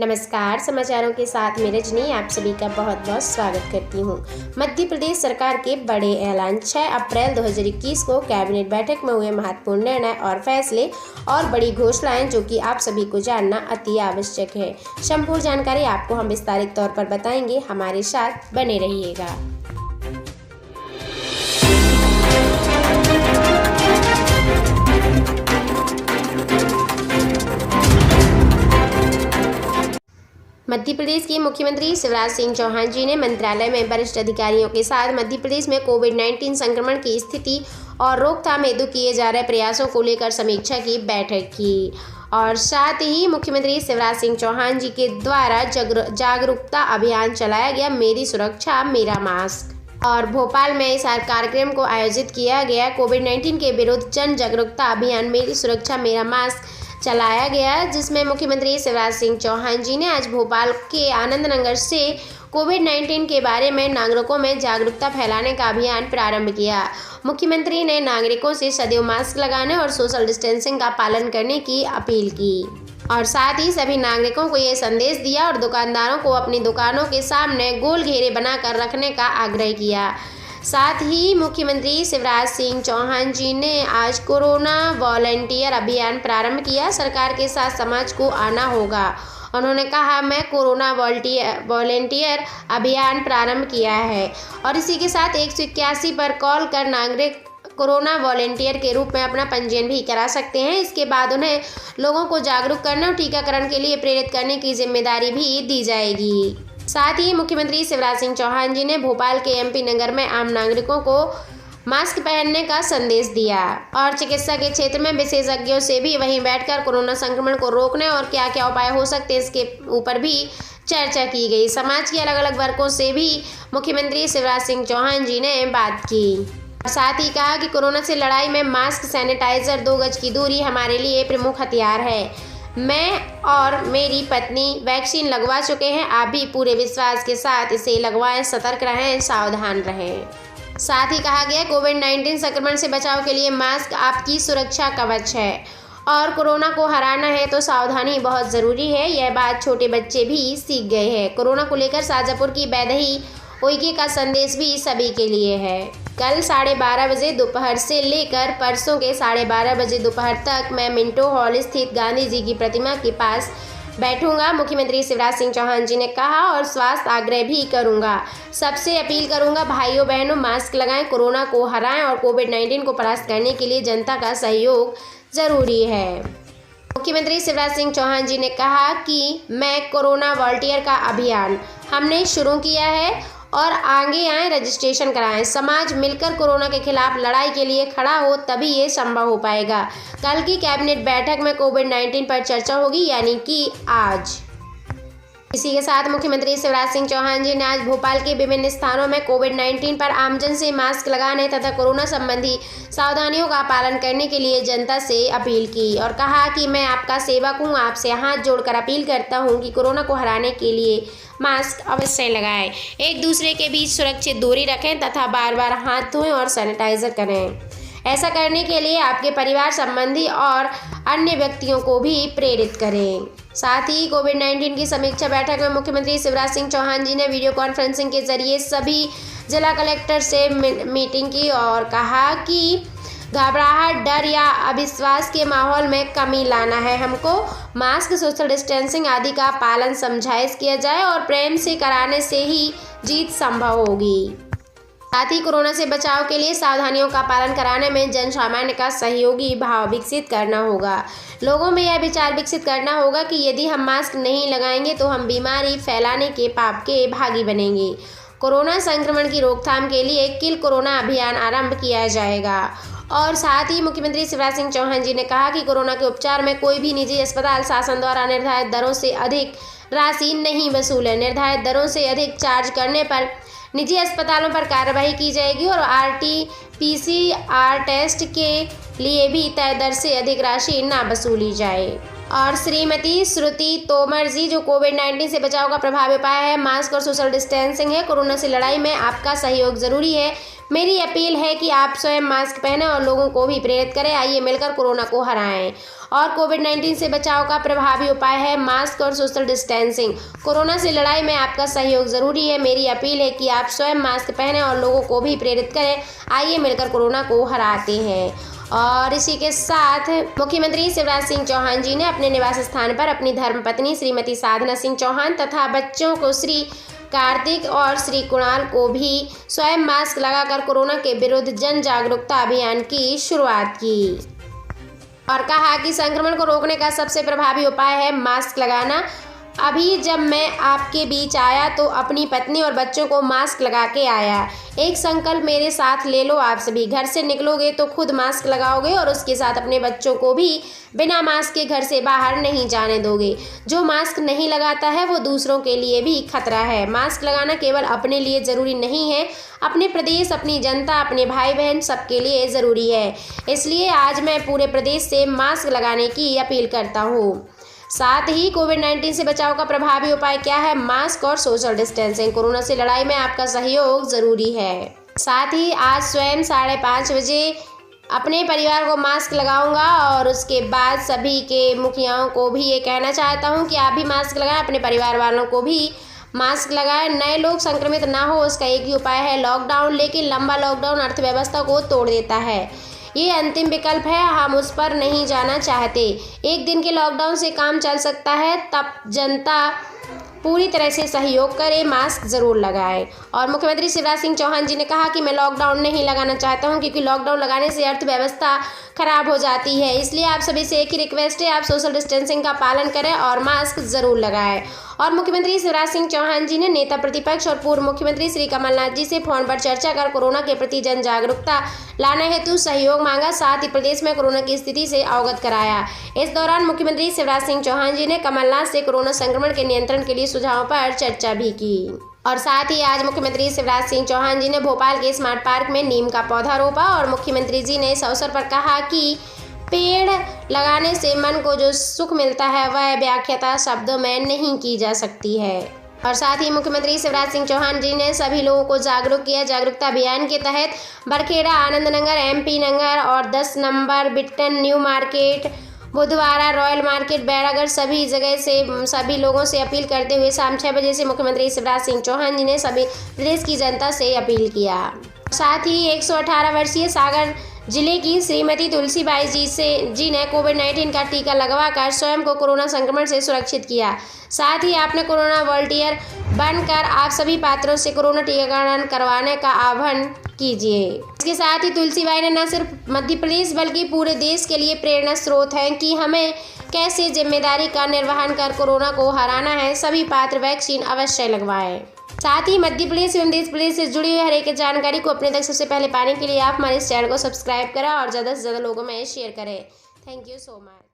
नमस्कार। समाचारों के साथ मैं रजनी आप सभी का बहुत बहुत स्वागत करती हूँ। मध्य प्रदेश सरकार के बड़े ऐलान। 6 अप्रैल 2021 को कैबिनेट बैठक में हुए महत्वपूर्ण निर्णय और फैसले और बड़ी घोषणाएं जो कि आप सभी को जानना अति आवश्यक है। संपूर्ण जानकारी आपको हम विस्तारित तौर पर बताएंगे, हमारे साथ बने रहिएगा। मध्य प्रदेश के मुख्यमंत्री शिवराज सिंह चौहान जी ने मंत्रालय में वरिष्ठ अधिकारियों के साथ मध्य प्रदेश में कोविड-19 संक्रमण की स्थिति और रोकथाम हेतु किए जा रहे प्रयासों को लेकर समीक्षा की बैठक की और साथ ही मुख्यमंत्री शिवराज सिंह चौहान जी के द्वारा जागरूकता अभियान चलाया गया, मेरी सुरक्षा मेरा मास्क। और भोपाल में इस कार्यक्रम को आयोजित किया गया। कोविड-19 के विरुद्ध जन जागरूकता अभियान मेरी सुरक्षा मेरा मास्क चलाया गया, जिसमें मुख्यमंत्री शिवराज सिंह चौहान जी ने आज भोपाल के आनंद नगर से कोविड-19 के बारे में नागरिकों में जागरूकता फैलाने का अभियान प्रारंभ किया। मुख्यमंत्री ने नागरिकों से सदैव मास्क लगाने और सोशल डिस्टेंसिंग का पालन करने की अपील की और साथ ही सभी नागरिकों को ये संदेश दिया और दुकानदारों को अपनी दुकानों के सामने गोल घेरे बनाकर रखने का आग्रह किया। साथ ही मुख्यमंत्री शिवराज सिंह चौहान जी ने आज कोरोना वॉलंटियर अभियान प्रारंभ किया। सरकार के साथ समाज को आना होगा। उन्होंने कहा, मैं कोरोना वॉलंटियर अभियान प्रारंभ किया है और इसी के साथ 181 पर कॉल कर नागरिक कोरोना वॉलंटियर के रूप में अपना पंजीयन भी करा सकते हैं। इसके बाद उन्हें लोगों को जागरूक करने और टीकाकरण के लिए प्रेरित करने की जिम्मेदारी भी दी जाएगी। साथ ही मुख्यमंत्री शिवराज सिंह चौहान जी ने भोपाल के एमपी नगर में आम नागरिकों को मास्क पहनने का संदेश दिया और चिकित्सा के क्षेत्र में विशेषज्ञों से भी वहीं बैठकर कोरोना संक्रमण को रोकने और क्या क्या उपाय हो सकते हैं इसके ऊपर भी चर्चा की गई। समाज के अलग अलग वर्गों से भी मुख्यमंत्री शिवराज सिंह चौहान जी ने बात की और साथ ही कहा कि कोरोना से लड़ाई में मास्क, सैनिटाइजर, 2 गज की दूरी हमारे लिए प्रमुख हथियार है। मैं और मेरी पत्नी वैक्सीन लगवा चुके हैं। आप भी पूरे विश्वास के साथ इसे लगवाएं, सतर्क रहें, सावधान रहें। साथ ही कहा गया, कोविड-19 संक्रमण से बचाव के लिए मास्क आपकी सुरक्षा कवच है और कोरोना को हराना है तो सावधानी बहुत ज़रूरी है। यह बात छोटे बच्चे भी सीख गए हैं। कोरोना को लेकर शाजापुर की वैदेही उइके का संदेश भी सभी के लिए है। कल 12:30 बजे दोपहर से लेकर परसों के 12:30 बजे दोपहर तक मैं मिंटो हॉल स्थित गांधी जी की प्रतिमा के पास बैठूंगा, मुख्यमंत्री शिवराज सिंह चौहान जी ने कहा और स्वास्थ्य आग्रह भी करूंगा। सबसे अपील करूंगा, भाइयों बहनों, मास्क लगाएं, कोरोना को हराएं और कोविड-19 को परास्त करने के लिए जनता का सहयोग जरूरी है। मुख्यमंत्री शिवराज सिंह चौहान जी ने कहा कि मैं कोरोना वॉलंटियर का अभियान हमने शुरू किया है और आगे आए, रजिस्ट्रेशन कराएं। समाज मिलकर कोरोना के खिलाफ लड़ाई के लिए खड़ा हो, तभी ये संभव हो पाएगा। कल की कैबिनेट बैठक में कोविड-19 पर चर्चा होगी, यानी कि आज। इसी के साथ मुख्यमंत्री शिवराज सिंह चौहान जी ने आज भोपाल के विभिन्न स्थानों में कोविड-19 पर आमजन से मास्क लगाने तथा कोरोना संबंधी सावधानियों का पालन करने के लिए जनता से अपील की और कहा कि मैं आपका सेवक हूं, आपसे हाथ जोड़कर अपील करता हूं कि कोरोना को हराने के लिए मास्क अवश्य लगाएं, एक दूसरे के बीच सुरक्षित दूरी रखें तथा बार बार हाथ धोएं और सैनिटाइजर करें। ऐसा करने के लिए आपके परिवार संबंधी और अन्य व्यक्तियों को भी प्रेरित करें। साथ ही कोविड-19 की समीक्षा बैठक में मुख्यमंत्री शिवराज सिंह चौहान जी ने वीडियो कॉन्फ्रेंसिंग के जरिए सभी जिला कलेक्टर से मीटिंग की और कहा कि घबराहट, डर या अविश्वास के माहौल में कमी लाना है। हमको मास्क, सोशल डिस्टेंसिंग आदि का पालन समझाइश किया जाए और प्रेम से कराने से ही जीत संभव होगी। साथ ही कोरोना से बचाव के लिए सावधानियों का पालन कराने में जन सामान्य का सहयोगी भाव विकसित करना होगा। लोगों में यह विचार विकसित करना होगा कि यदि हम मास्क नहीं लगाएंगे तो हम बीमारी फैलाने के पाप के भागी बनेंगे। कोरोना संक्रमण की रोकथाम के लिए किल कोरोना अभियान आरंभ किया जाएगा और साथ ही मुख्यमंत्री शिवराज सिंह चौहान जी ने कहा कि कोरोना के उपचार में कोई भी निजी अस्पताल शासन द्वारा निर्धारित दरों से अधिक राशि नहीं वसूले। निर्धारित दरों से अधिक चार्ज करने पर निजी अस्पतालों पर कार्रवाई की जाएगी और RT-PCR टेस्ट के लिए भी तय दर से अधिक राशि न वसूली जाए। और श्रीमती श्रुति तोमर जी, जो कोविड-19 से बचाव का प्रभावी उपाय है मास्क और सोशल डिस्टेंसिंग है। कोरोना से लड़ाई में आपका सहयोग ज़रूरी है। मेरी अपील है कि आप स्वयं मास्क पहनें और लोगों को भी प्रेरित करें। आइए मिलकर कोरोना को हराएं। और कोविड-19 से बचाव का प्रभावी उपाय है मास्क और सोशल डिस्टेंसिंग। कोरोना से लड़ाई में आपका सहयोग ज़रूरी है। मेरी अपील है कि आप स्वयं मास्क पहनें और लोगों को भी प्रेरित करें। आइए मिलकर कोरोना को हराते हैं। और इसी के साथ मुख्यमंत्री शिवराज सिंह चौहान जी ने अपने निवास स्थान पर अपनी धर्मपत्नी श्रीमती साधना सिंह चौहान तथा बच्चों को श्री कार्तिक और श्री कुणाल को भी स्वयं मास्क लगाकर कोरोना के विरुद्ध जन जागरूकता अभियान की शुरुआत की और कहा कि संक्रमण को रोकने का सबसे प्रभावी उपाय है मास्क लगाना। अभी जब मैं आपके बीच आया तो अपनी पत्नी और बच्चों को मास्क लगा के आया। एक संकल्प मेरे साथ ले लो आप सभी, घर से निकलोगे तो खुद मास्क लगाओगे और उसके साथ अपने बच्चों को भी बिना मास्क के घर से बाहर नहीं जाने दोगे। जो मास्क नहीं लगाता है वो दूसरों के लिए भी खतरा है। मास्क लगाना केवल अपने लिए ज़रूरी नहीं है, अपने प्रदेश, अपनी जनता, अपने भाई बहन सबके लिए ज़रूरी है। इसलिए आज मैं पूरे प्रदेश से मास्क लगाने की अपील करता हूँ। साथ ही कोविड-19 से बचाव का प्रभावी उपाय क्या है? मास्क और सोशल डिस्टेंसिंग। कोरोना से लड़ाई में आपका सहयोग ज़रूरी है। साथ ही आज स्वयं 5:30 बजे अपने परिवार को मास्क लगाऊंगा और उसके बाद सभी के मुखियाओं को भी ये कहना चाहता हूँ कि आप भी मास्क लगाएं, अपने परिवार वालों को भी मास्क लगाएं। नए लोग संक्रमित ना हो उसका एक ही उपाय है लॉकडाउन, लेकिन लंबा लॉकडाउन अर्थव्यवस्था को तोड़ देता है। ये अंतिम विकल्प है, हम उस पर नहीं जाना चाहते। एक दिन के लॉकडाउन से काम चल सकता है, तब जनता पूरी तरह से सहयोग करे, मास्क ज़रूर लगाएं। और मुख्यमंत्री शिवराज सिंह चौहान जी ने कहा कि मैं लॉकडाउन नहीं लगाना चाहता हूं क्योंकि लॉकडाउन लगाने से अर्थव्यवस्था खराब हो जाती है। इसलिए आप सभी से एक ही रिक्वेस्ट है, आप सोशल डिस्टेंसिंग का पालन करें और मास्क ज़रूर लगाएं। और मुख्यमंत्री शिवराज सिंह चौहान जी ने नेता प्रतिपक्ष और पूर्व मुख्यमंत्री श्री कमलनाथ जी से फोन पर चर्चा कर कोरोना के प्रति जन जागरूकता लाने हेतु सहयोग मांगा, साथ ही प्रदेश में कोरोना की स्थिति से अवगत कराया। इस दौरान मुख्यमंत्री शिवराज सिंह चौहान जी ने कमलनाथ से कोरोना संक्रमण के नियंत्रण के लिए सुझावों पर चर्चा भी की। और साथ ही आज मुख्यमंत्री शिवराज सिंह चौहान जी ने भोपाल के स्मार्ट पार्क में नीम का पौधा रोपा और मुख्यमंत्री जी ने इस अवसर पर कहा कि पेड़ लगाने से मन को जो सुख मिलता है वह व्याख्या शब्दों में नहीं की जा सकती है। और साथ ही मुख्यमंत्री शिवराज सिंह चौहान जी ने सभी लोगों को जागरूक किया। जागरूकता अभियान के तहत बरखेड़ा, आनंद नगर, MP नगर और 10 नंबर बिट्टन, न्यू मार्केट, बुधवारा, रॉयल मार्केट, बैरागढ़ सभी जगह से सभी लोगों से अपील करते हुए शाम 6 बजे से मुख्यमंत्री शिवराज सिंह चौहान जी ने सभी प्रदेश की जनता से अपील किया। साथ ही 118 वर्षीय सागर जिले की श्रीमती तुलसीबाई जी ने कोविड-19 का टीका लगवाकर स्वयं को कोरोना संक्रमण से सुरक्षित किया। साथ ही आपने कोरोना वॉलंटियर बनकर आप सभी पात्रों से कोरोना टीकाकरण करवाने का आह्वान कीजिए। इसके साथ ही तुलसीबाई ने न सिर्फ मध्य प्रदेश बल्कि पूरे देश के लिए प्रेरणा स्रोत हैं कि हमें कैसे जिम्मेदारी का निर्वहन कर कोरोना को हराना है। सभी पात्र वैक्सीन अवश्य लगवाएं। साथ ही मध्य प्रदेश एवं देश प्रदेश से जुड़ी हुई हर एक जानकारी को अपने तक सबसे पहले पाने के लिए आप हमारे इस चैनल को सब्सक्राइब करें और ज़्यादा से ज़्यादा लोगों में शेयर करें। Thank you so much.